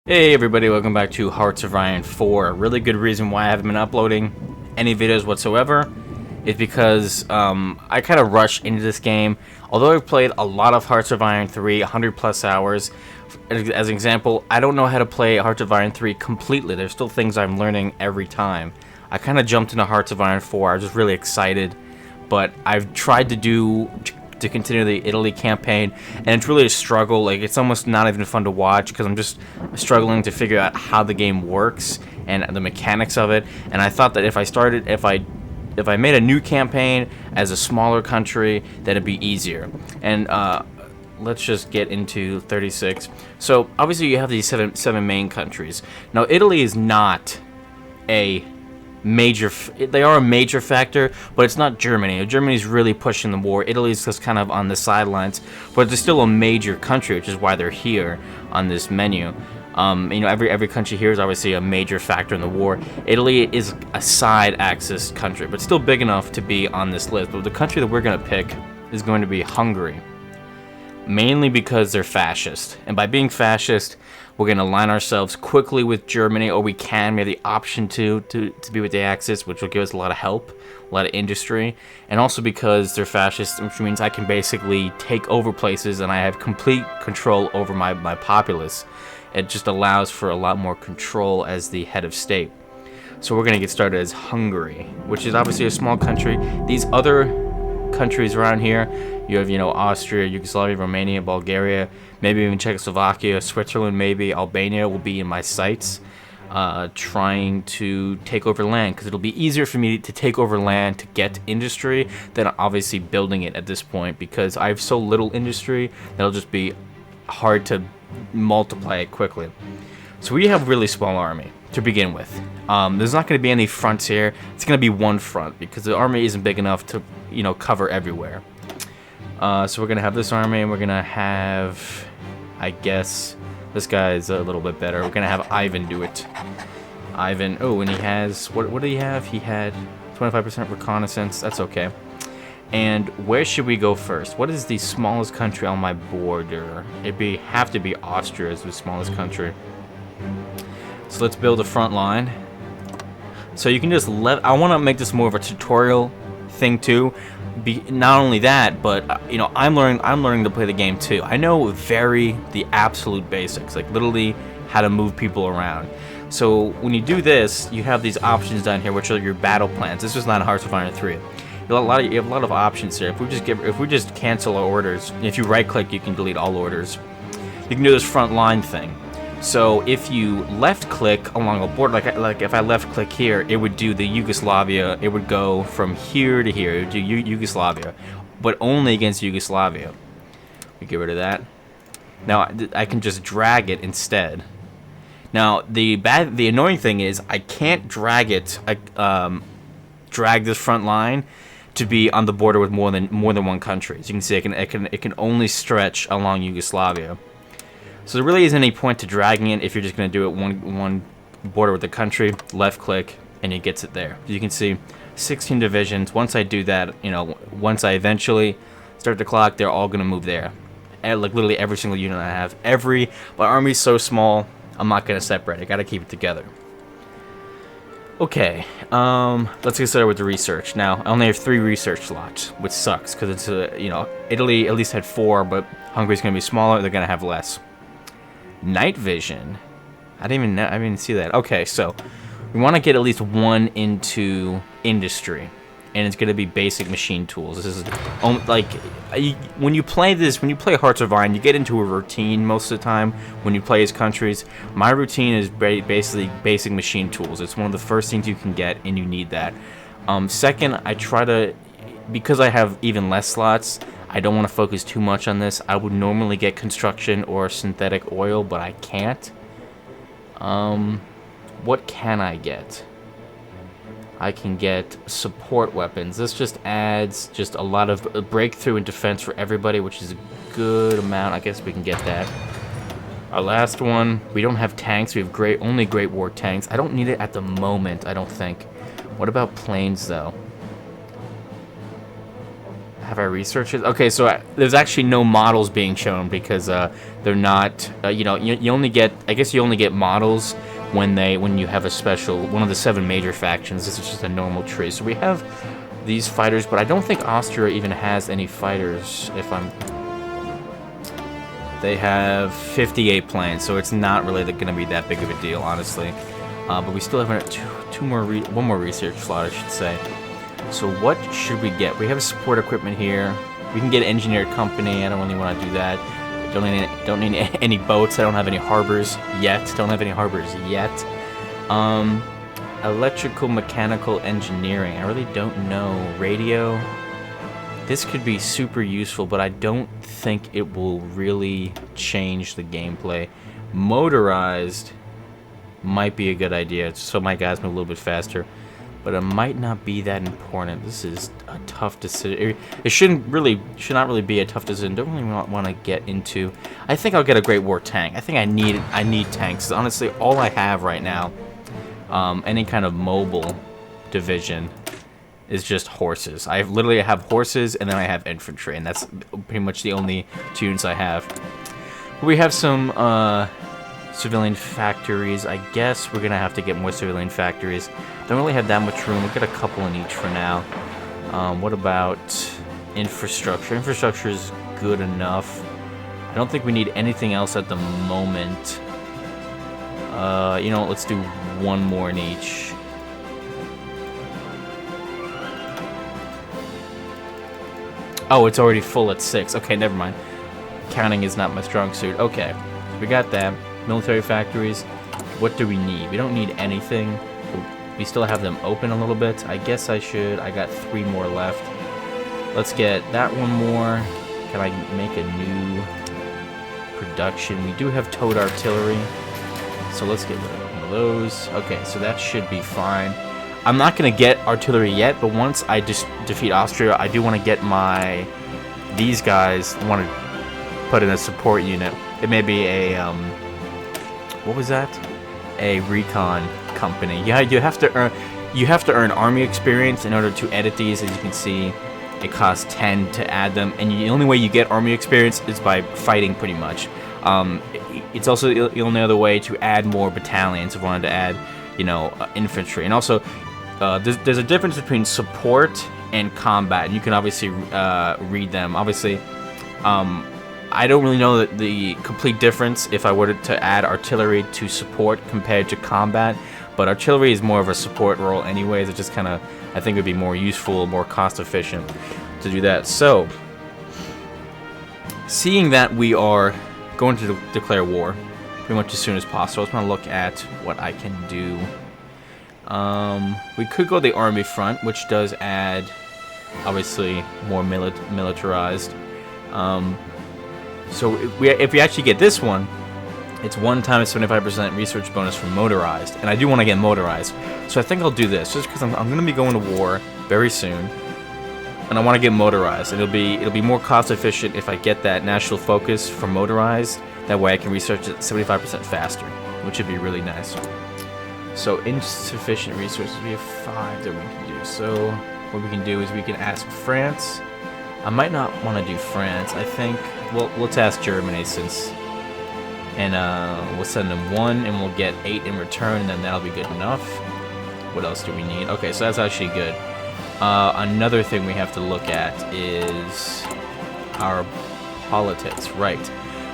Hey everybody, welcome back to Hearts of Iron 4. A really good reason why I haven't been uploading any videos whatsoever is because I kind of rushed into this game. Although I've played a lot of Hearts of Iron 3, 100 plus hours, as an example, I don't know how to play Hearts of Iron 3 completely. There's still things I'm learning every time. I kind of jumped into Hearts of Iron 4, I was just really excited, but I've tried to continue the Italy campaign, and it's really a struggle. Like, it's almost not even fun to watch because I'm just struggling to figure out how the game works and the mechanics of it. And I thought that if I made a new campaign as a smaller country, that it'd be easier. And let's just get into 36. So obviously you have these seven main countries. Now Italy is not a they are a major factor, but it's not Germany. Germany's really pushing the war. Italy's just kind of on the sidelines, but they're still a major country, which is why they're here on this menu. Every country here is obviously a major factor in the war. Italy is a side axis country, but still big enough to be on this list. But the country that we're going to pick is going to be Hungary, mainly because they're fascist. And by being fascist, we're going to align ourselves quickly with Germany, or we have the option to be with the Axis, which will give us a lot of help, a lot of industry, and also because they're fascist, which means I can basically take over places and I have complete control over my populace. It just allows for a lot more control as the head of state. So we're going to get started as Hungary, which is obviously a small country. These other countries around here, you have, Austria, Yugoslavia, Romania, Bulgaria, maybe even Czechoslovakia, Switzerland, maybe Albania will be in my sights, trying to take over land, because it'll be easier for me to take over land to get industry than obviously building it at this point, because I have so little industry that'll just be hard to multiply it quickly. So we have a really small army to begin with. There's not going to be any fronts here. It's going to be one front because the army isn't big enough to, cover everywhere. So we're going to have this army, and we're going to have, I guess, this guy's a little bit better. We're going to have Ivan do it. Ivan, oh, and he has, what did he have? He had 25% reconnaissance. That's okay. And where should we go first? What is the smallest country on my border? Have to be Austria as the smallest country. So let's build a front line. So you can just I want to make this more of a tutorial thing too. Not only that, but I'm learning to play the game too. I know the absolute basics, like literally how to move people around. So when you do this, you have these options down here, which are your battle plans. This is not Hearts of Iron 3. You have a lot of options here. If we just cancel our orders, if you right click, you can delete all orders. You can do this front line thing. So if you left click along a border, like if I left click here, it would do the Yugoslavia. It would go from here to here. It would do Yugoslavia, but only against Yugoslavia. We get rid of that. Now I can just drag it instead. Now the annoying thing is I can't drag it. Drag this front line to be on the border with more than one country. As you can see, it can only stretch along Yugoslavia. So there really isn't any point to dragging it if you're just going to do it one border with the country, left click, and it gets it there. As you can see, 16 divisions. Once I do that, once I eventually start the clock, they're all going to move there. And like literally every single unit I have. My army's so small, I'm not going to separate. I got to keep it together. Okay, let's get started with the research. Now, I only have 3 research slots, which sucks, because it's, Italy at least had 4, but Hungary's going to be smaller, they're going to have less. Night vision. I didn't even see that. Okay, so we want to get at least 1 into industry, and it's going to be basic machine tools. This is when you play Hearts of Iron, you get into a routine most of the time when you play as countries. My routine is basically basic machine tools. It's one of the first things you can get, and you need that. Second, I try to, because I have even less slots, I don't want to focus too much on this. I would normally get construction or synthetic oil, but I can't. What can I get? I can get support weapons. This just adds a lot of breakthrough and defense for everybody, which is a good amount. I guess we can get that. Our last one, we don't have tanks. We have only Great War tanks. I don't need it at the moment, I don't think. What about planes, though? Have I researched it? Okay, so there's actually no models being shown because they're not. You know, you only get. I guess you only get models when you have a special one of the 7 major factions. This is just a normal tree. So we have these fighters, but I don't think Austria even has any fighters. They have 58 planes, so it's not really going to be that big of a deal, honestly. But we still have one more research slot, I should say. So what should we get? We have support equipment here. We can get engineered company. I don't really want to do that. Don't need any boats. I don't have any harbors yet. Electrical mechanical engineering. I really don't know. Radio. This could be super useful, but I don't think it will really change the gameplay. Motorized might be a good idea, so my guys move a little bit faster, but it might not be that important. This is a tough decision. It should not really be a tough decision. Don't really want to get into. I think I'll get a Great War tank. I think I need tanks. Honestly, all I have right now, any kind of mobile division, is just horses. I literally have horses, and then I have infantry, and that's pretty much the only 2 units I have. We have some civilian factories. I guess we're gonna have to get more civilian factories. Don't really have that much room. We'll get a couple in each for now. What about infrastructure? Infrastructure is good enough. I don't think we need anything else at the moment. You know, let's do 1 more in each. Oh, it's already full at 6. Okay, never mind. Counting is not my strong suit. Okay, so we got that. Military factories. What do we need? We don't need anything. We still have them open a little bit. I guess I should. I got 3 more left. Let's get that 1 more. Can I make a new production? We do have towed artillery, so let's get rid of one of those. Okay, so that should be fine. I'm not going to get artillery yet, but once I just defeat Austria, I do want to get these guys, I want to put in a support unit. It may be a, what was that? A recon company. Yeah, you have to earn army experience in order to edit these. As you can see, it costs 10 to add them, and the only way you get army experience is by fighting, pretty much. It's also the only other way to add more battalions if you wanted to add, you know, infantry. And also, there's a difference between support and combat, and you can obviously read them. Obviously, I don't really know the complete difference if I were to add artillery to support compared to combat, but artillery is more of a support role anyways. It just kind of, I think it would be more useful, more cost efficient to do that. So, seeing that we are going to declare war pretty much as soon as possible, I just want to look at what I can do. We could go the army front, which does add, obviously, more militarized. So if we actually get this one, it's 1 times 75% research bonus for motorized, and I do want to get motorized. So I think I'll do this just because I'm going to be going to war very soon, and I want to get motorized. And it'll be more cost efficient if I get that national focus for motorized. That way I can research it 75% faster, which would be really nice. So insufficient resources, we have 5 that we can do. So what we can do is we can ask France. I might not want to do France. I think, well, let's ask Germany and we'll send them 1 and we'll get 8 in return, and then that'll be good enough. What else do we need? Okay, so that's actually good. Another thing we have to look at is our politics, right?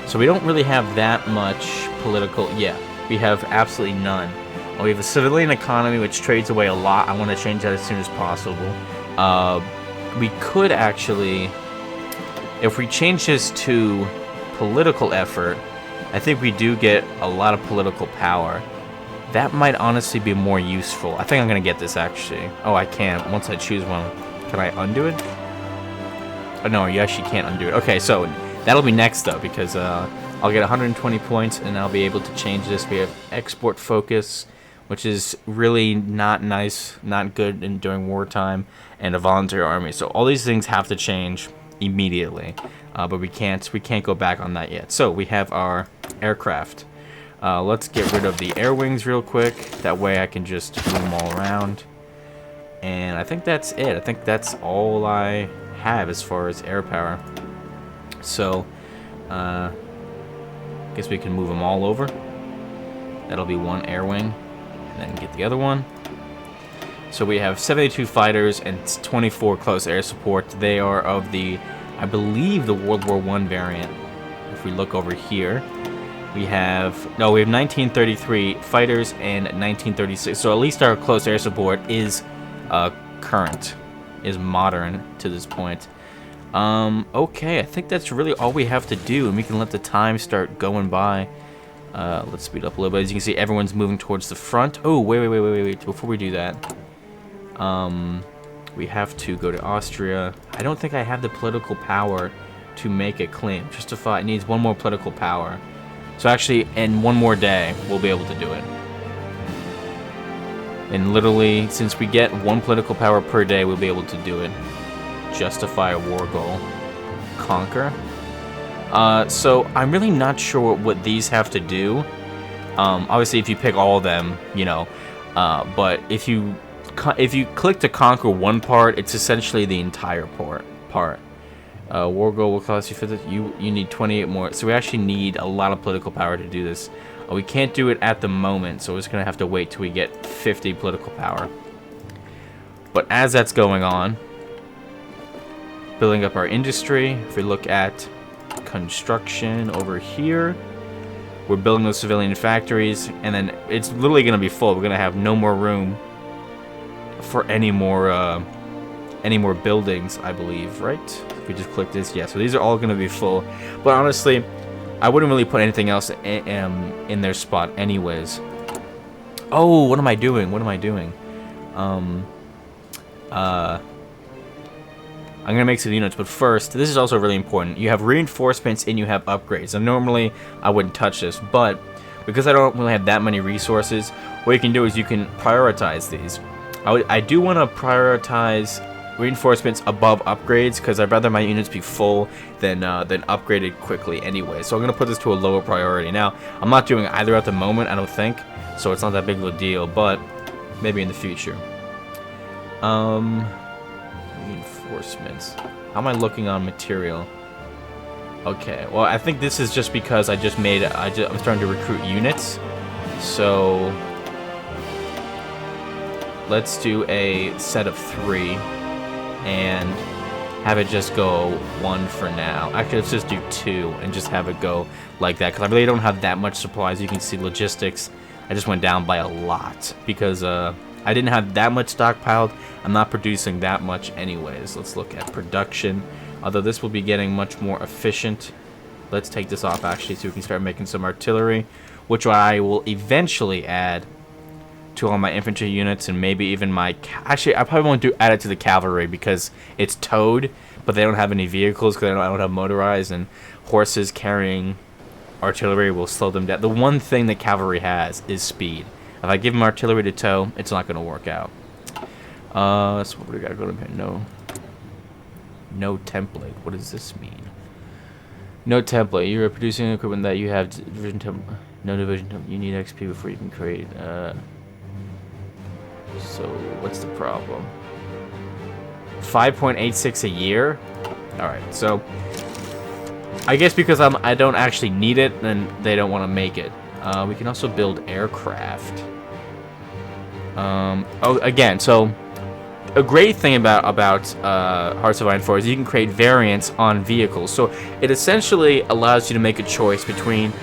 So we don't really have that much political, yeah, we have absolutely none. We have a civilian economy which trades away a lot. I want to change that as soon as possible. We could actually, if we change this to political effort, I think we do get a lot of political power. That might honestly be more useful. I think I'm going to get this, actually. Oh, I can't. Once I choose one. Can I undo it? Oh, no, you actually can't undo it. Okay, so that'll be next, though, because I'll get 120 points, and I'll be able to change this. We have export focus, which is really not nice, not good during wartime, and a voluntary army. So all these things have to change immediately, but we can't go back on that yet. So we have our aircraft. Let's get rid of the air wings real quick. That way I can just move them all around. And I think that's it. I think that's all I have as far as air power. So, guess we can move them all over. That'll be one air wing, and then get the other one. So we have 72 fighters and 24 close air support. They are of the, I believe, the World War I variant. If we look over here, we have 1933 fighters and 1936. So at least our close air support is current, is modern to this point. Okay, I think that's really all we have to do, and we can let the time start going by. Let's speed up a little bit. As you can see, everyone's moving towards the front. Oh, wait. Before we do that, we have to go to Austria. I don't think I have the political power to make a claim. Justify, it needs one more political power. So actually, in one more day, we'll be able to do it. And literally, since we get one political power per day, we'll be able to do it. Justify a war goal. Conquer. So I'm really not sure what these have to do. Obviously, if you pick all of them, you know. But if you click to conquer one part, it's essentially the entire part. War goal will cost you 50. You need 28 more. So we actually need a lot of political power to do this. We can't do it at the moment, so we're just gonna have to wait till we get 50 political power. But as that's going on, building up our industry. If we look at construction over here, we're building those civilian factories, and then it's literally gonna be full. We're gonna have no more room for any more buildings, I believe, right? If we just click this, yeah. So these are all gonna be full. But honestly, I wouldn't really put anything else in their spot, anyways. Oh, what am I doing? I'm gonna make some units, but first, this is also really important. You have reinforcements and you have upgrades. And normally, I wouldn't touch this, but because I don't really have that many resources, what you can do is you can prioritize these. I do want to prioritize reinforcements above upgrades because I'd rather my units be full than upgraded quickly anyway. So I'm gonna put this to a lower priority. Now, I'm not doing either at the moment, I don't think, so it's not that big of a deal, but maybe in the future. Reinforcements. How am I looking on material? Okay, well, I think this is just because I'm starting to recruit units. So let's do a set of 3 and have it just go 1 for now. Actually, let's just do 2 and just have it go like that, because I really don't have that much supplies. You can see logistics, I just went down by a lot because I didn't have that much stockpiled. I'm not producing that much anyways. Let's look at production. Although this will be getting much more efficient. Let's take this off actually so we can start making some artillery, which I will eventually add to all my infantry units and maybe even my... Actually, I probably won't add it to the cavalry because it's towed, but they don't have any vehicles because I don't have motorized, and horses carrying artillery will slow them down. The one thing that cavalry has is speed. If I give them artillery to tow, it's not going to work out. So what do we got to go to here? No template. What does this mean? No template. You're producing equipment that you have division template. No division template. You need XP before you can create. So what's the problem? 5.86 a year. All right. So I guess because I don't actually need it, then they don't want to make it. We can also build aircraft. Oh, again, so a great thing about Hearts of Iron 4 is you can create variants on vehicles. So it essentially allows you to make a choice between,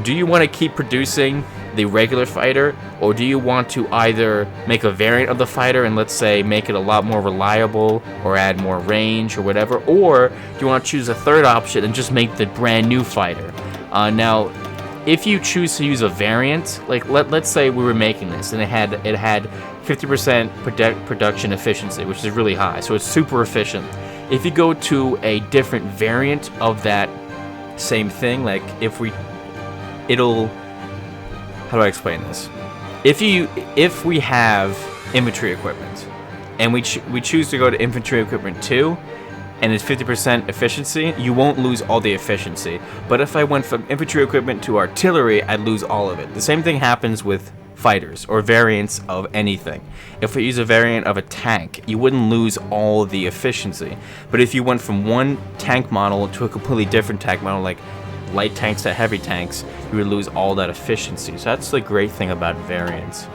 do you want to keep producing the regular fighter, or do you want to either make a variant of the fighter and, let's say, make it a lot more reliable or add more range or whatever, or do you want to choose a third option and just make the brand new fighter? Now, if you choose to use a variant, like let's say we were making this and it had 50% production efficiency, which is really high, so it's super efficient. If you go to a different variant of that same thing, like how do I explain this? If we have infantry equipment and we choose to go to infantry equipment 2, and it's 50% efficiency, you won't lose all the efficiency. But if I went from infantry equipment to artillery, I'd lose all of it. The same thing happens with fighters or variants of anything. If we use a variant of a tank, you wouldn't lose all the efficiency. But if you went from one tank model to a completely different tank model, like light tanks to heavy tanks, you would lose all that efficiency. So that's the great thing about variants.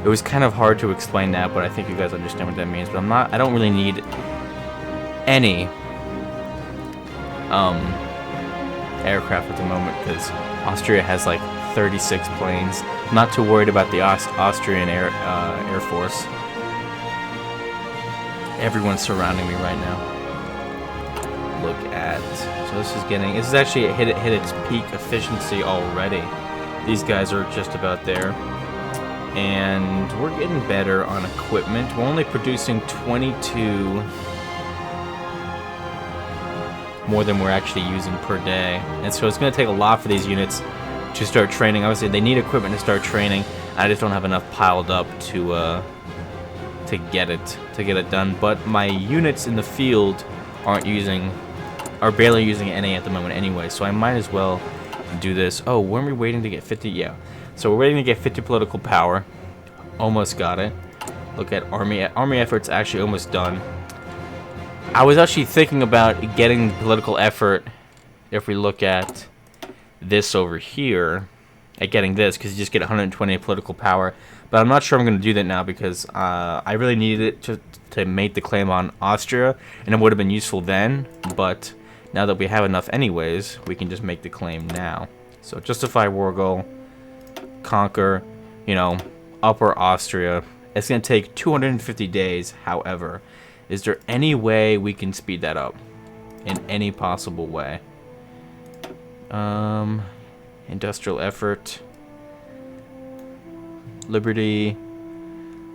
It was kind of hard to explain that, but I think you guys understand what that means. But I don't really need any aircraft at the moment because Austria has like 36 planes. I'm not too worried about the Austrian Air Force. Everyone's surrounding me right now. Look at, so this is actually hit its peak efficiency already. These guys are just about there, and we're getting better on equipment. We're only producing 22 more than we're actually using per day, and so it's going to take a lot for these units to start training. Obviously, they need equipment to start training. I just don't have enough piled up to get it done. But my units in the field are barely using any at the moment anyway, so I might as well do this. Oh, weren't we waiting to get 50? Yeah. So we're waiting to get 50 political power. Almost got it. Look at army effort's actually almost done. I was actually thinking about getting political effort if we look at this over here, at getting this, because you just get 120 political power. But I'm not sure I'm going to do that now because I really needed it to make the claim on Austria, and it would have been useful then, but now that we have enough anyways, we can just make the claim now. So justify war goal, conquer, Upper Austria. It's going to take 250 days, however. Is there any way we can speed that up? In any possible way? Industrial effort. Liberty.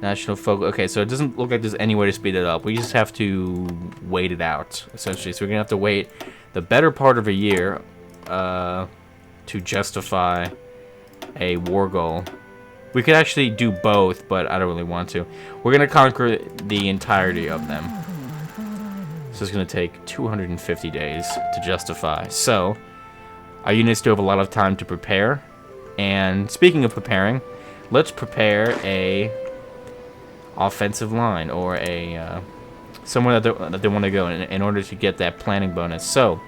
National focus. Okay, so it doesn't look like there's any way to speed it up. We just have to wait it out, essentially. So we're going to have to wait the better part of a year to justify a war goal. We could actually do both, but I don't really want to. We're going to conquer the entirety of them. So it's going to take 250 days to justify. So our units do have a lot of time to prepare. And speaking of preparing, let's prepare a offensive line, or a somewhere that they want to go in order to get that planning bonus. So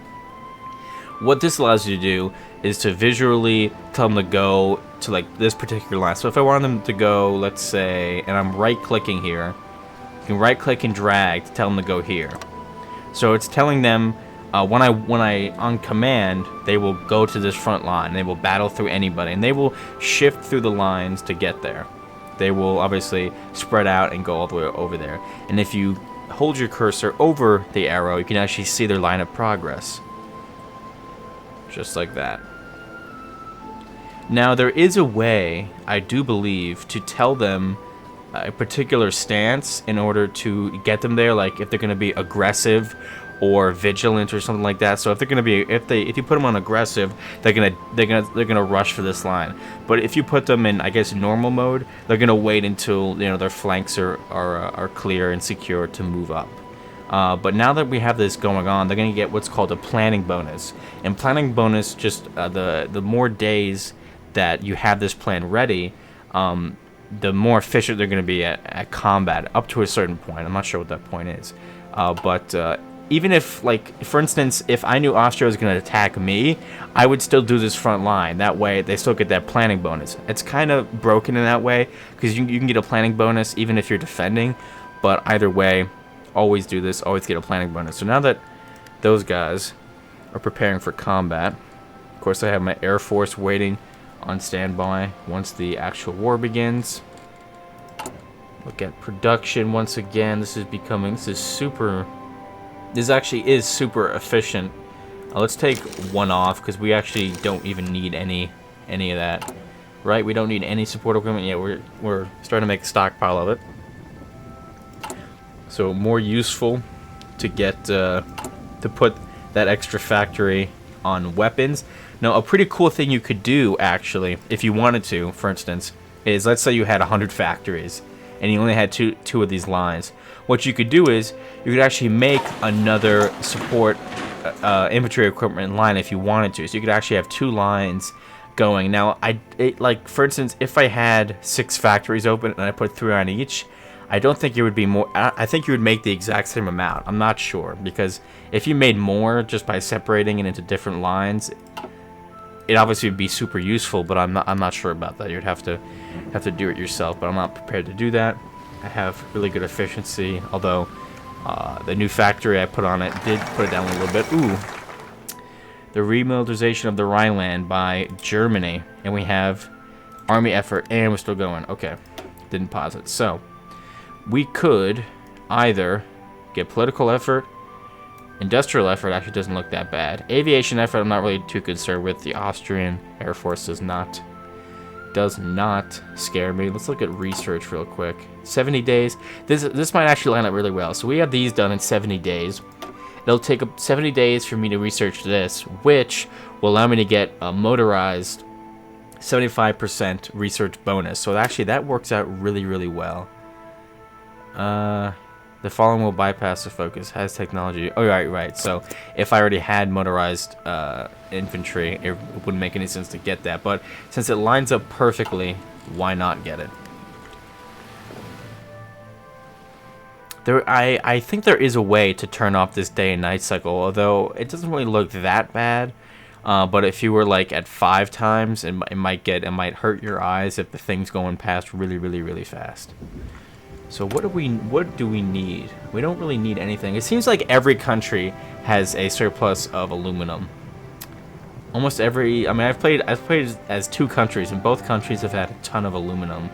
what this allows you to do is to visually tell them to go to like this particular line. So if I want them to go, let's say, and I'm right clicking here, you can right click and drag to tell them to go here. So it's telling them when I on command, they will go to this front line. They will battle through anybody, and they will shift through the lines to get there. They will obviously spread out and go all the way over there. And if you hold your cursor over the arrow, you can actually see their line of progress. Just like that. Now, there is a way, I do believe, to tell them a particular stance in order to get them there. Like if they're going to be aggressive or vigilant or something like that. So if they're gonna be, if you put them on aggressive, they're gonna rush for this line. But if you put them in, I guess, normal mode, they're gonna wait until their flanks are clear and secure to move up. But now that we have this going on, they're gonna get what's called a planning bonus. And planning bonus, just the more days that you have this plan ready, the more efficient they're gonna be at combat up to a certain point. I'm not sure what that point is, but even if, like, for instance, if I knew Austria was going to attack me, I would still do this front line. That way, they still get that planning bonus. It's kind of broken in that way, because you can get a planning bonus even if you're defending. But either way, always do this, always get a planning bonus. So now that those guys are preparing for combat, of course, I have my Air Force waiting on standby once the actual war begins. Look at production once again. This actually is super efficient. Let's take one off because we actually don't even need any of that, right? We don't need any support equipment yet. We're starting to make a stockpile of it. So more useful to get to put that extra factory on weapons. Now, a pretty cool thing you could do actually, if you wanted to, for instance, is let's say you had 100 factories and you only had two of these lines. What you could do is you could actually make another support infantry equipment line if you wanted to. So you could actually have two lines going. Now, like, for instance, if I had 6 factories open and I put 3 on each, I don't think it would be more. I think you would make the exact same amount. I'm not sure, because if you made more just by separating it into different lines, it obviously would be super useful. But I'm not sure about that. You'd have to do it yourself. But I'm not prepared to do that. I have really good efficiency, although the new factory I put on it did put it down a little bit. Ooh. The remilitarization of the Rhineland by Germany. And we have army effort, and we're still going. Okay. Didn't pause it. So, we could either get political effort, industrial effort actually doesn't look that bad. Aviation effort I'm not really too concerned with. The Austrian Air Force does not scare me. Let's look at research real quick. 70 days. This might actually line up really well. So we have these done in 70 days. It'll take 70 days for me to research this, which will allow me to get a motorized 75% research bonus. So actually that works out really, really well. The following will bypass the focus. Has technology. Oh, right. So if I already had motorized infantry, it wouldn't make any sense to get that. But since it lines up perfectly, why not get it? I think there is a way to turn off this day and night cycle, although it doesn't really look that bad. But if you were like at 5 times, it might hurt your eyes if the thing's going past really, really, really fast. So what do we need? We don't really need anything. It seems like every country has a surplus of aluminum. Almost every. I mean, I've played as 2 countries, and both countries have had a ton of aluminum.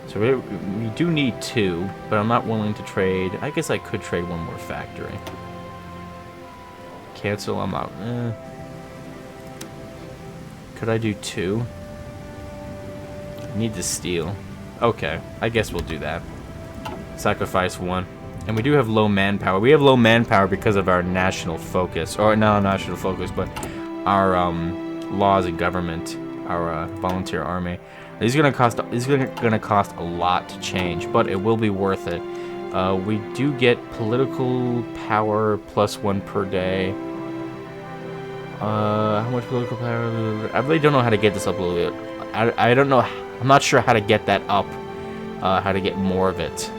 So we do need 2, but I'm not willing to trade. I guess I could trade 1 more factory. Cancel. I'm out. Could I do 2? Need the steel. Okay, I guess we'll do that. Sacrifice 1. And we do have low manpower. We have low manpower because of our national focus. Or not national focus, but our laws and government. Our volunteer army. These are gonna cost a lot to change, but it will be worth it. We do get political power +1 per day. How much political power? I really don't know how to get this up a little bit. I don't know. I'm not sure how to get that up. How to get more of it.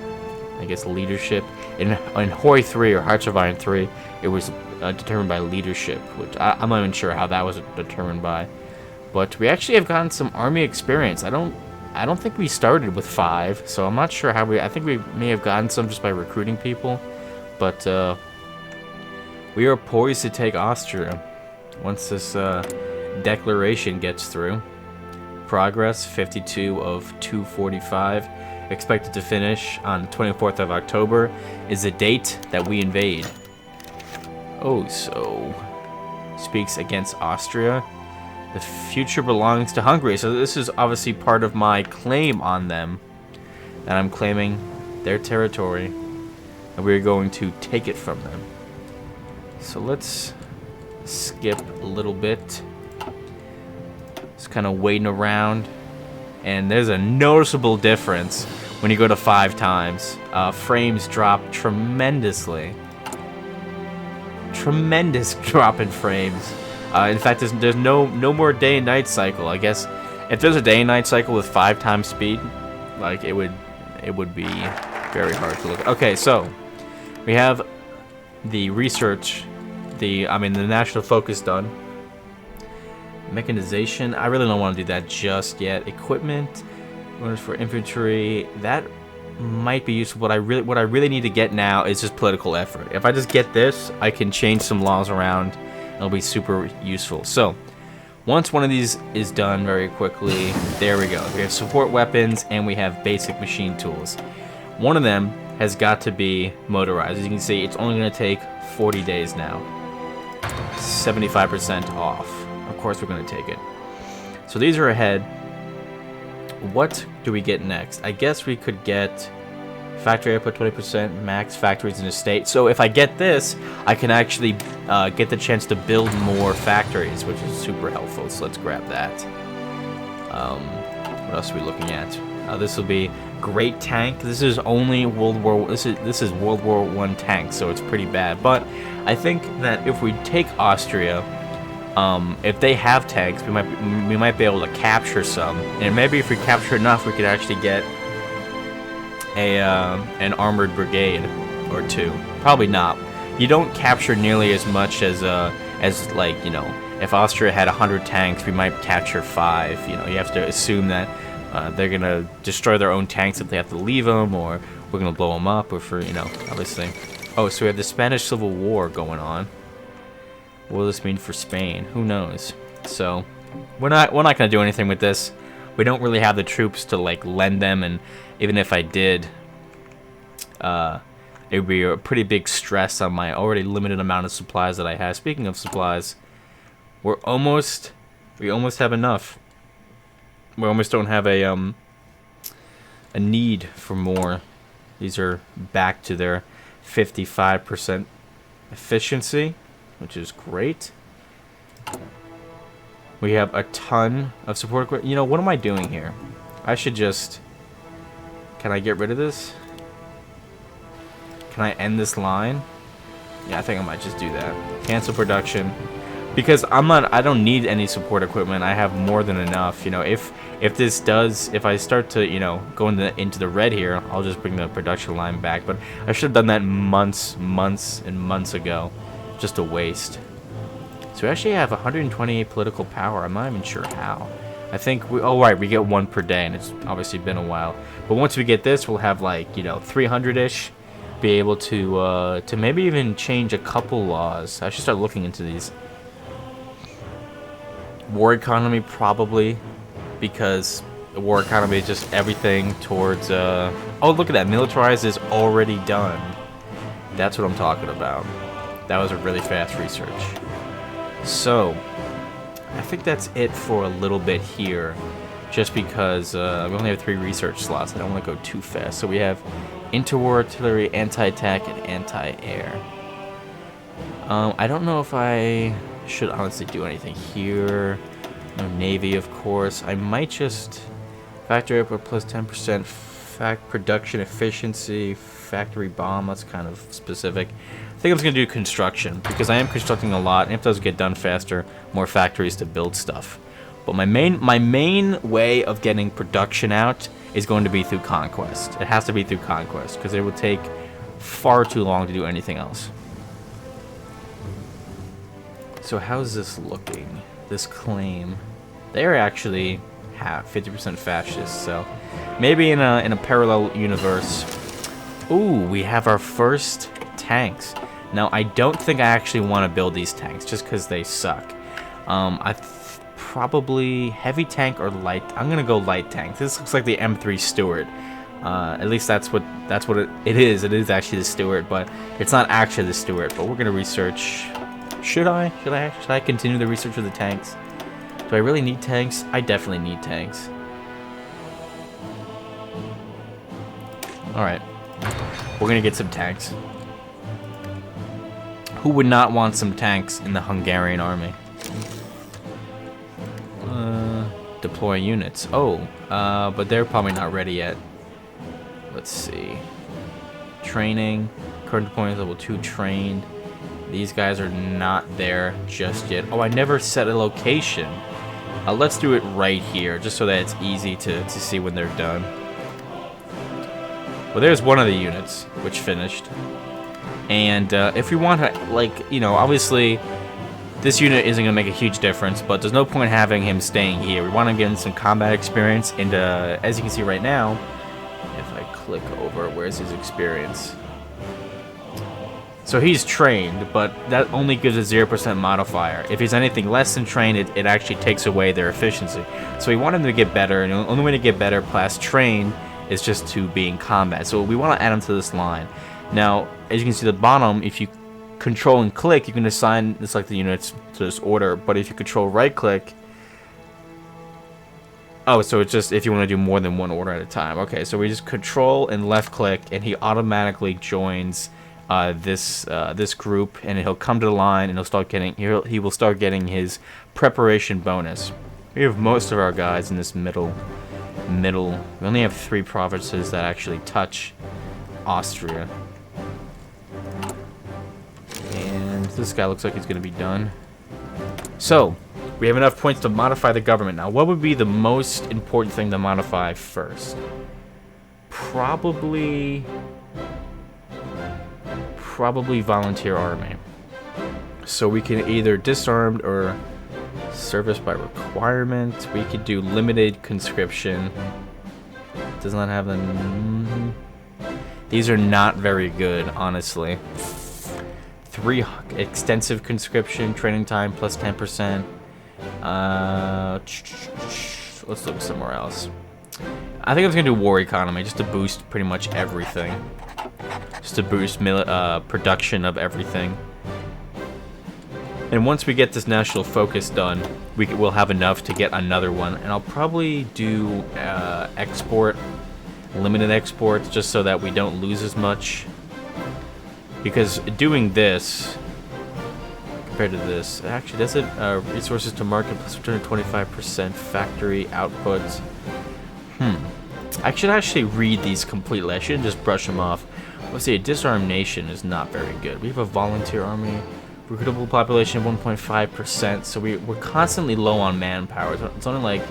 I guess leadership. In Hoi 3 or Hearts of Iron 3, it was determined by leadership, which I'm not even sure how that was determined by. But we actually have gotten some army experience. I don't think we started with 5, so I'm not sure how I think we may have gotten some just by recruiting people. But we are poised to take Austria once this declaration gets through. Progress 52 of 245. Expected to finish on 24th of October is the date that we invade. Oh, so speaks against Austria. The future belongs to Hungary. So this is obviously part of my claim on them. That I'm claiming their territory. And we're going to take it from them. So let's skip a little bit. Just kind of waiting around. And there's a noticeable difference when you go to 5 times. Frames drop tremendously. Tremendous drop in frames. In fact, there's no more day and night cycle. I guess if there's a day and night cycle with 5 times speed, like it would be very hard to look at. Okay, so we have the research, the national focus done. Mechanization, I really don't want to do that just yet. Equipment, orders for infantry, that might be useful. What I really need to get now is just political effort. If I just get this, I can change some laws around. It'll be super useful. So, once one of these is done very quickly, there we go. We have support weapons and we have basic machine tools. One of them has got to be motorized. As you can see, it's only going to take 40 days now. 75% off. Of course, we're going to take it. So these are ahead. What do we get next? I guess we could get factory output 20%, max factories in the state. So if I get this, I can actually get the chance to build more factories, which is super helpful. So let's grab that. What else are we looking at? This will be great tank. This is only World War. This is World War I tank, so it's pretty bad. But I think that if we take Austria, If they have tanks, we might be able to capture some, and maybe if we capture enough, we could actually get an armored brigade or two. Probably not. You don't capture nearly as much as like, you know, if Austria had 100 tanks, we might capture 5. You know, you have to assume that they're gonna destroy their own tanks if they have to leave them, or we're gonna blow them up, or for, you know, obviously. Oh, so we have the Spanish Civil War going on. What will this mean for Spain? Who knows? So we're not gonna do anything with this. We don't really have the troops to like lend them, and even if I did, it would be a pretty big stress on my already limited amount of supplies that I have. Speaking of supplies, we almost have enough. We almost don't have a need for more. These are back to their 55% efficiency, which is great. We have a ton of support equipment. You know, what am I doing here? I should just... Can I get rid of this? Can I end this line? Yeah, I think I might just do that. Cancel production. Because I don't need any support equipment. I have more than enough. You know, if I start to, you know, go into the red here, I'll just bring the production line back. But I should have done that months and months ago. Just a waste. So we actually have 128 political power. I'm not even sure how. I think we get 1 per day, and it's obviously been a while. But once we get this, we'll have like, you know, 300-ish. Be able to maybe even change a couple laws. I should start looking into these. War economy, probably, because the war economy is just everything towards oh, look at that, militarized is already done. That's what I'm talking about. That was a really fast research. So I think that's it for a little bit here, just because we only have 3 research slots. I don't want to go too fast. So we have interwar artillery, anti-attack, and anti-air. I don't know if I should honestly do anything here. No navy, of course. I might just factory output plus 10%, production efficiency, factory bomb. That's kind of specific. I think I'm just gonna do construction because I am constructing a lot, and if those get done faster, more factories to build stuff. But my main way of getting production out is going to be through conquest. It has to be through conquest because it would take far too long to do anything else. So how's this looking? This claim, they're actually have 50% fascist. So maybe in a parallel universe. Ooh, we have our first tanks. Now I don't think I actually want to build these tanks just because they suck. Probably heavy tank or light. I'm gonna go light tank. This looks like the M3 Stuart. At least that's what it is. It is actually the Stuart, but it's not actually the Stuart. But we're gonna research. Should I continue the research of the tanks? Do I really need tanks? I definitely need tanks. Alright. We're gonna get some tanks. Who would not want some tanks in the Hungarian army? Deploy units. Oh, but they're probably not ready yet. Let's see. Training. Current deployment level 2 trained. These guys are not there just yet. Oh, I never set a location. Let's do it right here, just so that it's easy to see when they're done. Well, there's one of the units, which finished. And if we want to, like, you know, obviously, this unit isn't going to make a huge difference, but there's no point having him staying here. We want to get some combat experience, and as you can see right now, if I click over, where's his experience? So he's trained, but that only gives a 0% modifier. If he's anything less than trained, it actually takes away their efficiency. So we want him to get better, and the only way to get better past trained is just to be in combat. So we want to add him to this line. Now, as you can see at the bottom, if you control and click, you can assign and select the units to this order. But if you control right click, oh, so it's just if you want to do more than one order at a time. Okay, so we just control and left click, and he automatically joins this group, and he'll come to the line, and he will start getting his preparation bonus. We have most of our guys in this middle. We only have 3 provinces that actually touch Austria. And this guy looks like he's going to be done. So, we have enough points to modify the government. Now, what would be the most important thing to modify first? Probably volunteer army. So we can either disarmed or service by requirement. We could do limited conscription. Does not have the... These are not very good, honestly. 3 extensive conscription, training time plus 10%. Let's look somewhere else. I think I'm going to do war economy just to boost pretty much everything. Just to boost production of everything. And once we get this national focus done, we'll have enough to get another one. And I'll probably do export, limited exports, just so that we don't lose as much. Because doing this, compared to this, actually, that's it. Resources to market plus 225% factory output. I should actually read these completely. I shouldn't just brush them off. Let's see, a disarmed nation is not very good. We have a volunteer army, recruitable population of 1.5%, so we're constantly low on manpower. It's only like,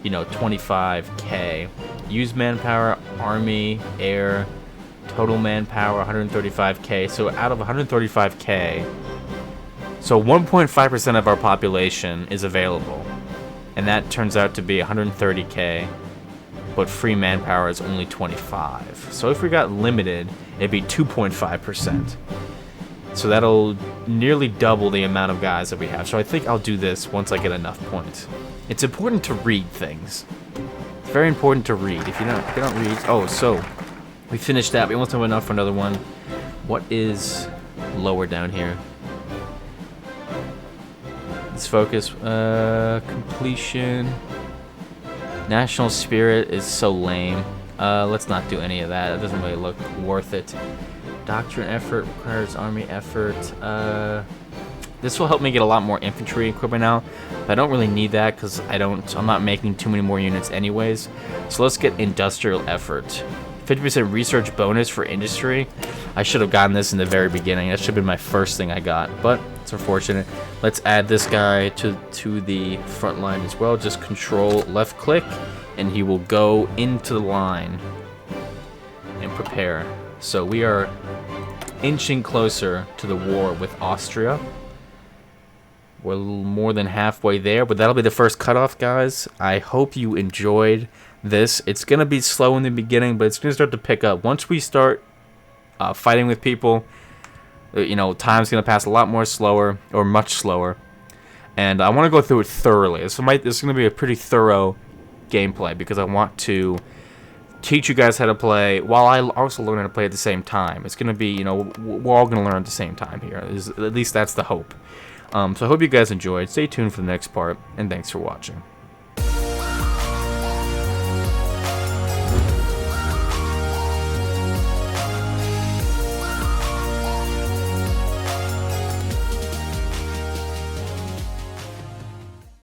25k. Used manpower, army, air, total manpower, 135k. So out of 135k, so 1.5% of our population is available. And that turns out to be 130k. But free manpower is only 25. So if we got limited, it'd be 2.5%. So that'll nearly double the amount of guys that we have. So I think I'll do this once I get enough points. It's important to read things. It's very important to read. If you don't read... Oh, so we finished that. We almost have enough for another one. What is lower down here? Let's focus. Completion... National spirit is so lame. Let's not do any of that. It doesn't really look worth it. Doctrine effort requires army effort. This will help me get a lot more infantry equipment now. But I don't really need that because I'm not making too many more units anyways. So let's get industrial effort. 50% research bonus for industry. I should have gotten this in the very beginning. That should have been my first thing I got, but it's unfortunate. Let's add this guy to the front line as well. Just control left click and he will go into the line and prepare. So we are inching closer to the war with Austria. We're a little more than halfway there, but that'll be the first cutoff, guys. I hope you enjoyed this. It's going to be slow in the beginning, but it's going to start to pick up. Once we start fighting with people, time's going to pass a lot more slower, or much slower. And I want to go through it thoroughly. This is going to be a pretty thorough gameplay, because I want to teach you guys how to play, while I also learn how to play at the same time. It's going to be, we're all going to learn at the same time here. At least that's the hope. So I hope you guys enjoyed. Stay tuned for the next part, and thanks for watching.